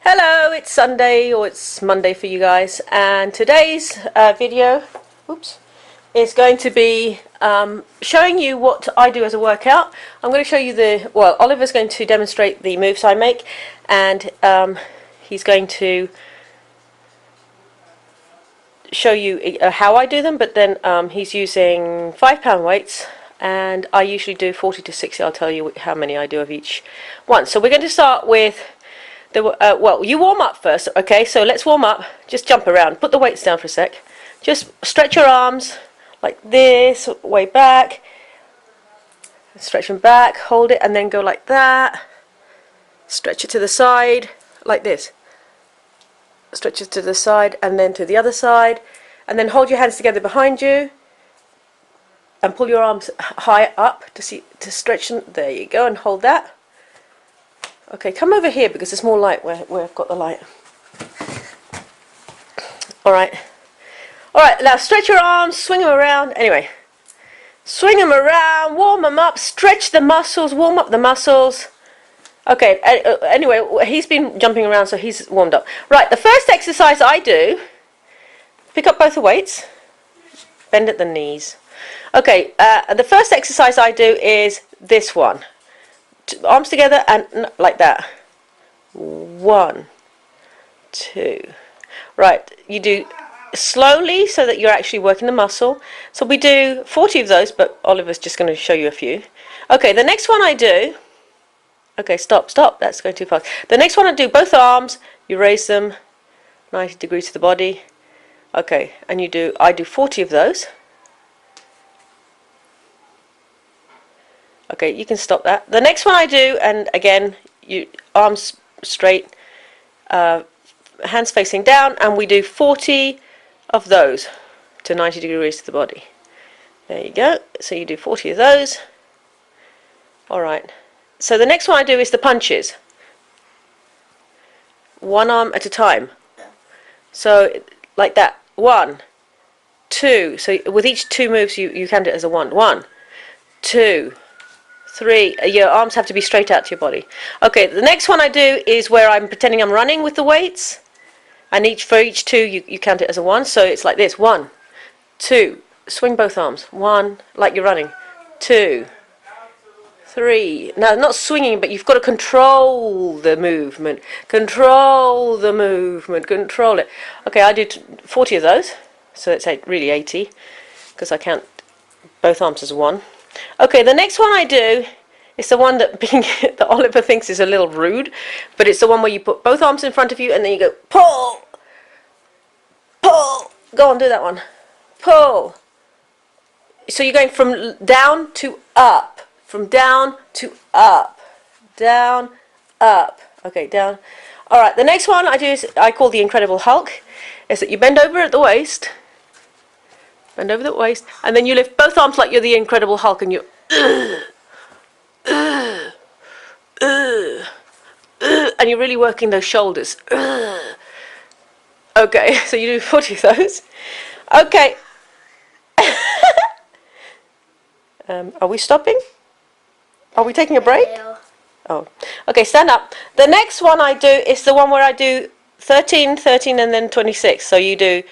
Hello, it's Sunday, or it's Monday for you guys, and today's video is going to be showing you what I do as a workout. I'm going to show you Oliver's going to demonstrate the moves I make, and he's going to show you how I do them, but then he's using 5-pound weights, and I usually do 40 to 60. I'll tell you how many I do of each one. So we're going to start with you warm up first, okay? So let's warm up. Just jump around. Put the weights down for a sec. Just stretch your arms like this, way back. Stretch them back, hold it, and then go like that. Stretch it to the side, like this. Stretch it to the side, and then to the other side. And then hold your hands together behind you. And pull your arms high up to stretch them. There you go, and hold that. Okay, come over here because it's more light where I've got the light. Alright, now stretch your arms, swing them around. Anyway, swing them around, warm them up, stretch the muscles, warm up the muscles. Okay, anyway, he's been jumping around, so he's warmed up. Right, the first exercise I do, pick up both the weights, bend at the knees. Okay, the first exercise I do is this one. Arms together and like that. 1, 2. Right, you do slowly so that you're actually working the muscle. So we do 40 of those, but Oliver's just going to show you a few. Okay, the next one I do. Okay, stop. That's going too fast. The next one I do, both arms, you raise them 90 degrees to the body. Okay, and I do 40 of those. Okay, you can stop that. The next one I do, and again, arms straight, hands facing down, and we do 40 of those to 90 degrees to the body. There you go. So you do 40 of those. Alright. So the next one I do is the punches. One arm at a time. So like that. 1, 2. So with each 2 moves you count it as a 1. 1, 2, 3. Your arms have to be straight out to your body. Okay, the next one I do is where I'm pretending I'm running with the weights, and for each 2 you count it as a 1. So it's like this: 1, 2. Swing both arms. 1, like you're running. 2, 3. Now, not swinging, but you've got to control the movement. Control the movement. Control it. Okay, I do 40 of those. So it's really 80, because I count both arms as 1. Okay, the next one I do is the one that that Oliver thinks is a little rude, but it's the one where you put both arms in front of you and then you go pull, pull. Go on, do that one. Pull. So you're going from down to up, from down to up, down, up. Okay, down. All right. The next one I do I call the Incredible Hulk. Is that you bend over at the waist. Bend over the waist, and then you lift both arms like you're the Incredible Hulk, and you and you're really working those shoulders. Okay, so you do 40 of those. Okay. Are we stopping? Are we taking a break? Oh, okay. Stand up. The next one I do is the one where I do 13, 13, and then 26. So you do.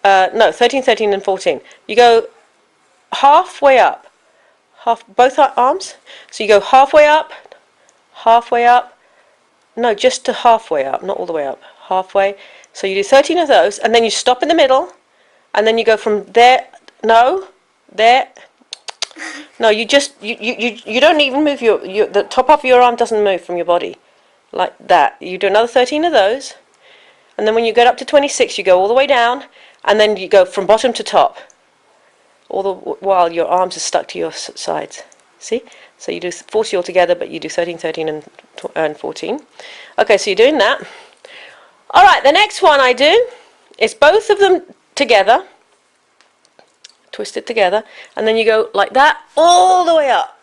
No, 13, 13, and 14. You go halfway up, both arms. So you go halfway up, no, just to halfway up, not all the way up, halfway. So you do 13 of those, and then you stop in the middle, and then you go from there, there. No, you don't even move the top of your arm doesn't move from your body, like that. You do another 13 of those, and then when you get up to 26, you go all the way down. And then you go from bottom to top, all the while your arms are stuck to your sides. See? So you do 40 altogether, but you do 13, 13, and 14. Okay, so you're doing that. All right, the next one I do is both of them together, twisted together, and then you go like that all the way up,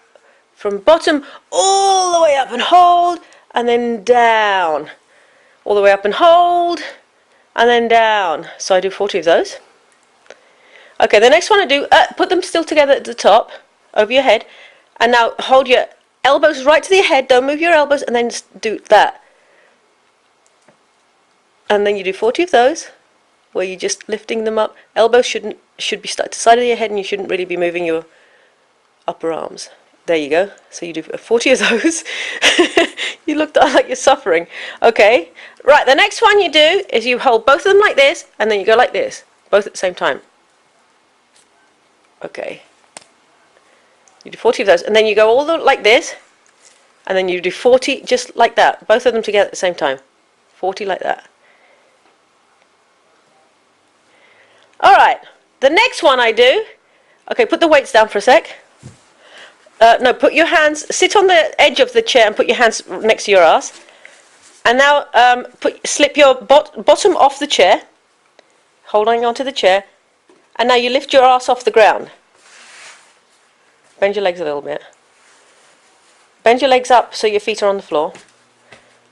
from bottom all the way up and hold, and then down, all the way up and hold. And then down. So I do 40 of those. Okay, the next one I do, put them still together at the top, over your head. And now hold your elbows right to the head, don't move your elbows, and then just do that. And then you do 40 of those, where you're just lifting them up. Elbows should be stuck to the side of your head, and you shouldn't really be moving your upper arms. There you go. So you do 40 of those. You look like you're suffering. Okay. Right, the next one you do is you hold both of them like this, and then you go like this, both at the same time. Okay. You do 40 of those, and then you go all like this, and then you do 40 just like that, both of them together at the same time. 40 like that. Alright, the next one I do, okay, put the weights down for a sec. No, put your hands, sit on the edge of the chair and put your hands next to your ass. And now slip your bottom off the chair, holding onto the chair, and now you lift your ass off the ground. Bend your legs a little bit. Bend your legs up so your feet are on the floor.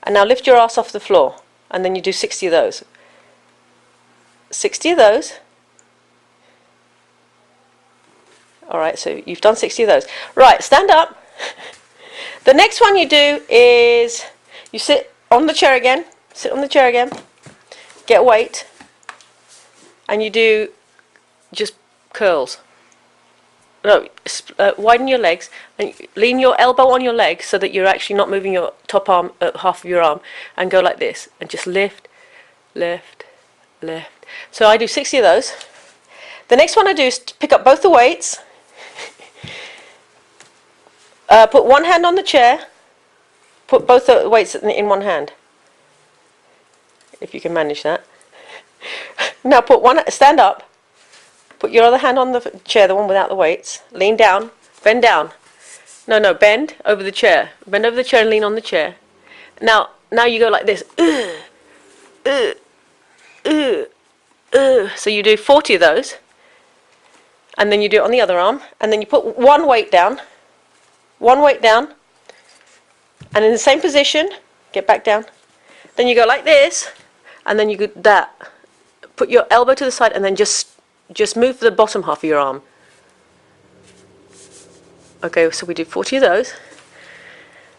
And now lift your ass off the floor, and then you do 60 of those. 60 of those. Alright, so you've done 60 of those. Right, stand up. The next one you do is you sit on the chair again. Sit on the chair again. Get a weight. And you do just curls. No, widen your legs and lean your elbow on your leg so that you're actually not moving your top arm, half of your arm, and go like this and just lift, lift, lift. So I do 60 of those. The next one I do is pick up both the weights, put one hand on the chair, put both the weights in one hand, if you can manage that. Now stand up. Put your other hand on the chair, the one without the weights. Lean down. Bend down. No, bend over the chair. Bend over the chair and lean on the chair. Now you go like this. So you do 40 of those. And then you do it on the other arm. And then you put one weight down. One weight down. And in the same position, get back down. Then you go like this. And then you go that. Put your elbow to the side and then just move the bottom half of your arm. Okay, so we do 40 of those.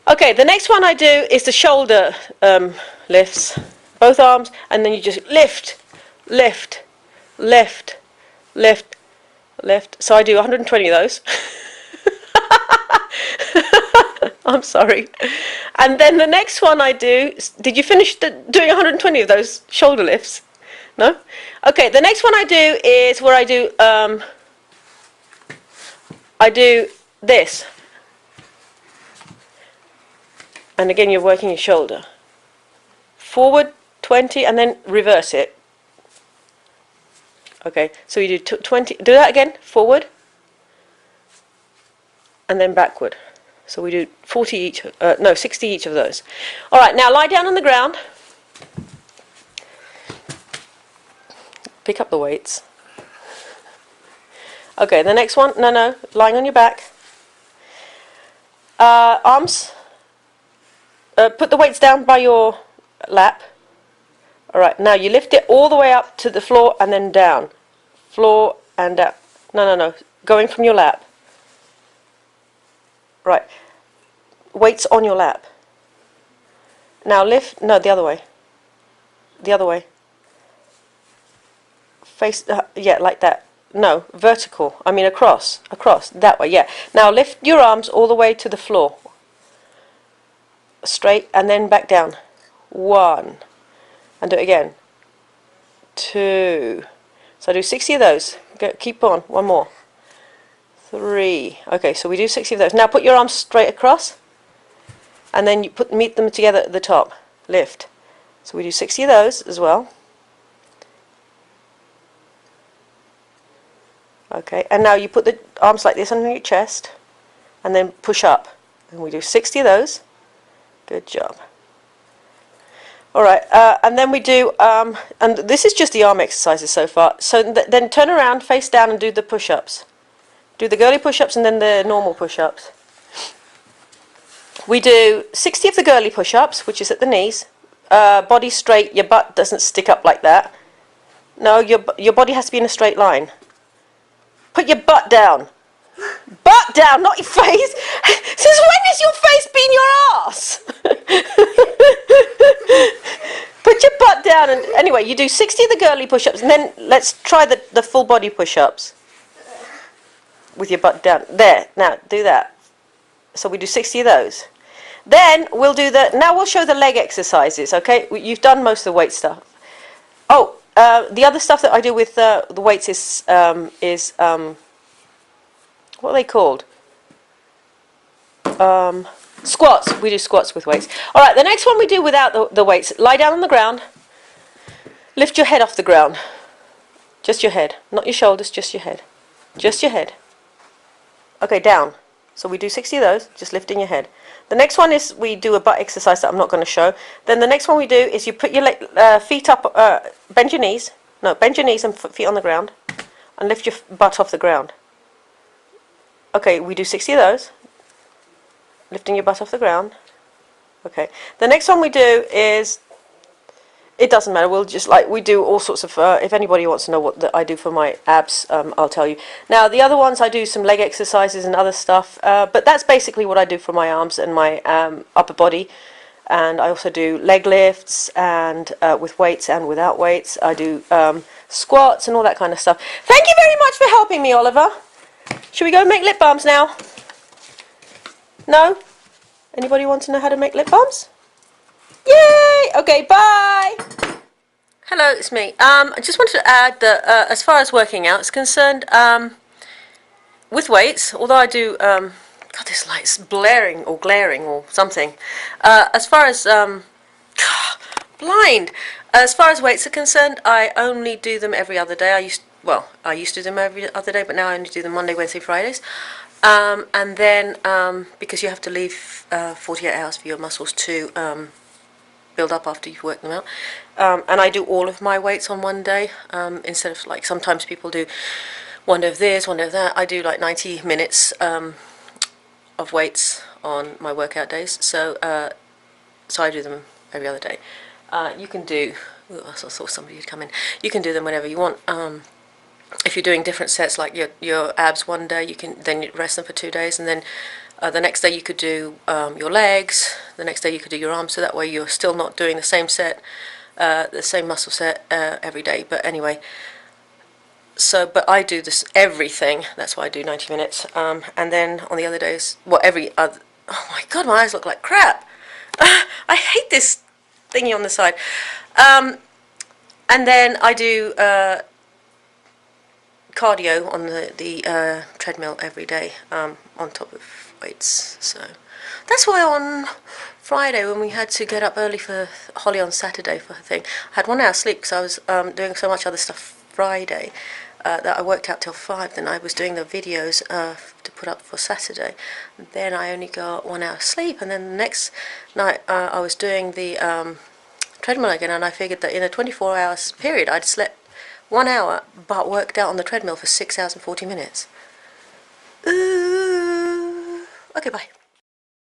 Okay, the next one I do is the shoulder lifts. Both arms, and then you just lift, lift, lift, lift, lift. So I do 120 of those. I'm sorry. And then the next one I do, did you finish doing 120 of those shoulder lifts? No? Okay, the next one I do is where I do this. And again, you're working your shoulder. Forward 20 and then reverse it. Okay, so you do 20, do that again, forward. And then backward. So we do 40 each, 60 each of those. All right, now lie down on the ground. Pick up the weights. Okay, the next one, lying on your back. Arms, put the weights down by your lap. Alright, now you lift it all the way up to the floor and then down. Floor and down. No, going from your lap. Right, weights on your lap. Now lift, no, the other way. The other way. Face, yeah, like that. No, vertical. I mean across, that way, yeah. Now lift your arms all the way to the floor. Straight and then back down. 1. And do it again. 2. So I do 60 of those. Keep on. 1 more. 3. Okay, so we do 60 of those. Now put your arms straight across. And then you meet them together at the top. Lift. So we do 60 of those as well. Okay, and now you put the arms like this under your chest and then push up. And we do 60 of those. Good job. Alright, and then we do, and this is just the arm exercises so far. So then turn around, face down and do the push-ups. Do the girly push-ups and then the normal push-ups. We do 60 of the girly push-ups, which is at the knees. Body straight, your butt doesn't stick up like that. No, your body has to be in a straight line. Put your butt down. Butt down, not your face. Since when has your face been your ass? Put your butt down. down and anyway, you do 60 of the girly push-ups, and then let's try the full body push-ups with your butt down. There. Now do that. So we do 60 of those. Then we'll do now we'll show the leg exercises. Okay, you've done most of the weight stuff. Oh, the other stuff that I do with the weights is what are they called? Squats. We do squats with weights. All right, the next one we do without the weights. Lie down on the ground. Lift your head off the ground. Just your head, not your shoulders, just your head. Just your head. Okay, down. So we do 60 of those, just lifting your head. The next one is we do a butt exercise that I'm not going to show. Then the next one we do is you put your feet up, bend your knees. No, bend your knees and feet on the ground. And lift your butt off the ground. Okay, we do 60 of those. Lifting your butt off the ground. Okay. The next one we do is, it doesn't matter, we'll just we do all sorts of, if anybody wants to know what I do for my abs, I'll tell you. Now the other ones I do some leg exercises and other stuff, but that's basically what I do for my arms and my upper body. And I also do leg lifts and with weights and without weights. I do squats and all that kind of stuff. Thank you very much for helping me, Oliver. Should we go make lip balms now? No? Anybody want to know how to make lip balms? Yay! Okay, bye! Hello, it's me. I just wanted to add that as far as working out is concerned, with weights, although I do, God, this light's blaring or something. As far as, blind! As far as weights are concerned, I only do them every other day. I used to do them every other day, but now I only do them Monday, Wednesday, Fridays. And then, because you have to leave 48 hours for your muscles to build up after you've worked them out. And I do all of my weights on one day, instead of sometimes people do one day of this, one day of that. I do 90 minutes of weights on my workout days, so I do them every other day. You can do, I saw somebody had come in, you can do them whenever you want. If you're doing different sets, like your abs one day, then you rest them for 2 days, and then the next day you could do your legs, the next day you could do your arms, so that way you're still not doing the same set, the same muscle set every day. But anyway, but I do this everything, that's why I do 90 minutes, and then on the other days, oh my god, my eyes look like crap. I hate this thingy on the side. And then I do cardio on the treadmill every day, on top of weights. So that's why on Friday, when we had to get up early for Holly on Saturday for her thing, I had 1 hour sleep because I was doing so much other stuff Friday that I worked out till 5. Then I was doing the videos to put up for Saturday. Then I only got 1 hour sleep, and then the next night I was doing the treadmill again, and I figured that in a 24 hours period I'd slept 1 hour, but worked out on the treadmill for 6 hours and 40 minutes. Ooh. Okay, bye.